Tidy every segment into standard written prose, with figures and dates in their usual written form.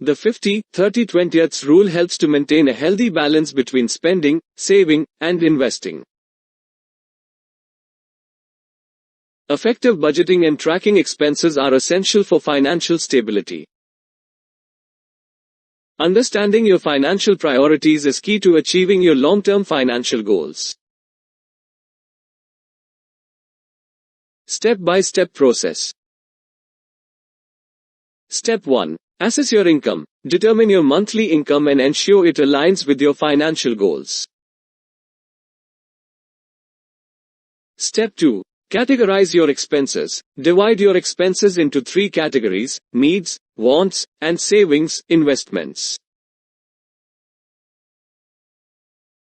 The 50-30-20 rule helps to maintain a healthy balance between spending, saving, and investing. Effective budgeting and tracking expenses are essential for financial stability. Understanding your financial priorities is key to achieving your long-term financial goals. Step-by-step process. Step 1. Assess your income. Determine your monthly income and ensure it aligns with your financial goals. Step 2. Categorize your expenses. Divide your expenses into 3 categories: needs, wants, and savings, investments.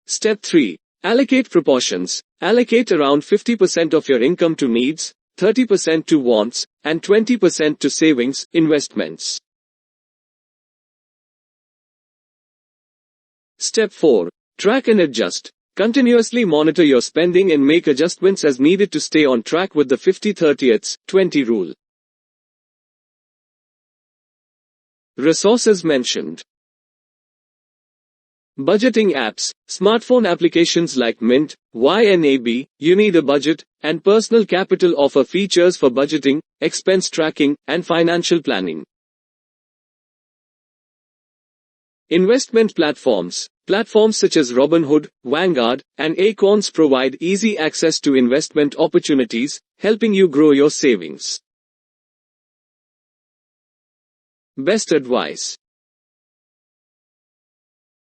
Step 3. Allocate proportions. Allocate around 50% of your income to needs, 30% to wants, and 20% to savings, investments. Step 4. Track and adjust. Continuously monitor your spending and make adjustments as needed to stay on track with the 50-30-20 rule. Resources mentioned. Budgeting apps. Smartphone applications like Mint, YNAB, You Need a Budget, and Personal Capital offer features for budgeting, expense tracking, and financial planning. Investment platforms. Platforms such as Robinhood, Vanguard, and Acorns provide easy access to investment opportunities, helping you grow your savings. Best advice.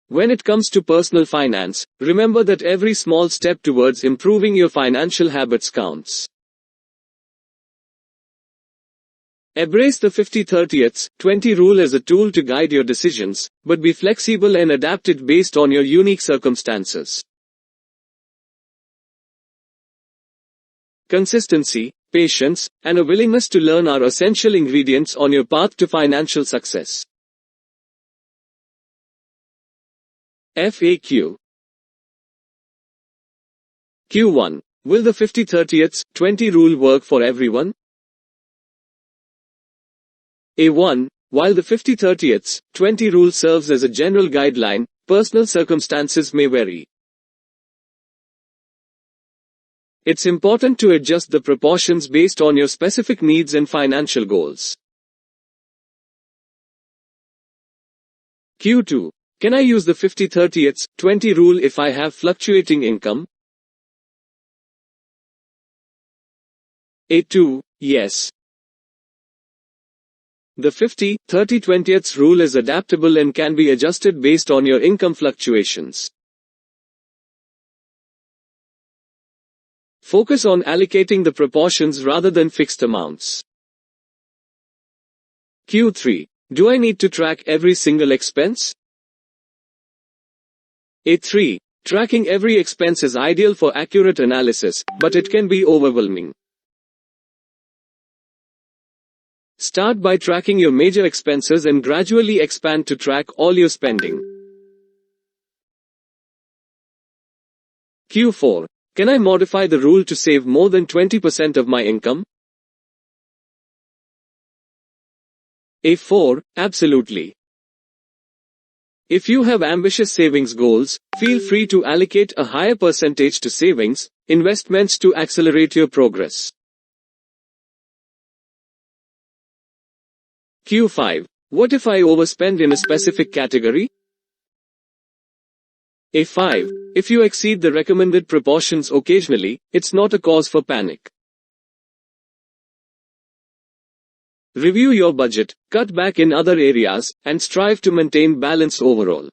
When it comes to personal finance, remember that every small step towards improving your financial habits counts. Embrace the 50-30-20 rule as a tool to guide your decisions, but be flexible and adapt it based on your unique circumstances. Consistency, patience, and a willingness to learn are essential ingredients on your path to financial success. FAQ. Q1. Will the 50-30-20 rule work for everyone? A1. While the 50-30-20 rule serves as a general guideline, personal circumstances may vary. It's important to adjust the proportions based on your specific needs and financial goals. Q2. Can I use the 50-30-20 rule if I have fluctuating income? A2. Yes. The 50-30-20 rule is adaptable and can be adjusted based on your income fluctuations. Focus on allocating the proportions rather than fixed amounts. Q3. Do I need to track every single expense? A3. Tracking every expense is ideal for accurate analysis, but it can be overwhelming. Start by tracking your major expenses and gradually expand to track all your spending. Q4. Can I modify the rule to save more than 20% of my income? A4. Absolutely. If you have ambitious savings goals, feel free to allocate a higher percentage to savings, investments to accelerate your progress. Q5. What if I overspend in a specific category? A5. If you exceed the recommended proportions occasionally, it's not a cause for panic. Review your budget, cut back in other areas, and strive to maintain balance overall.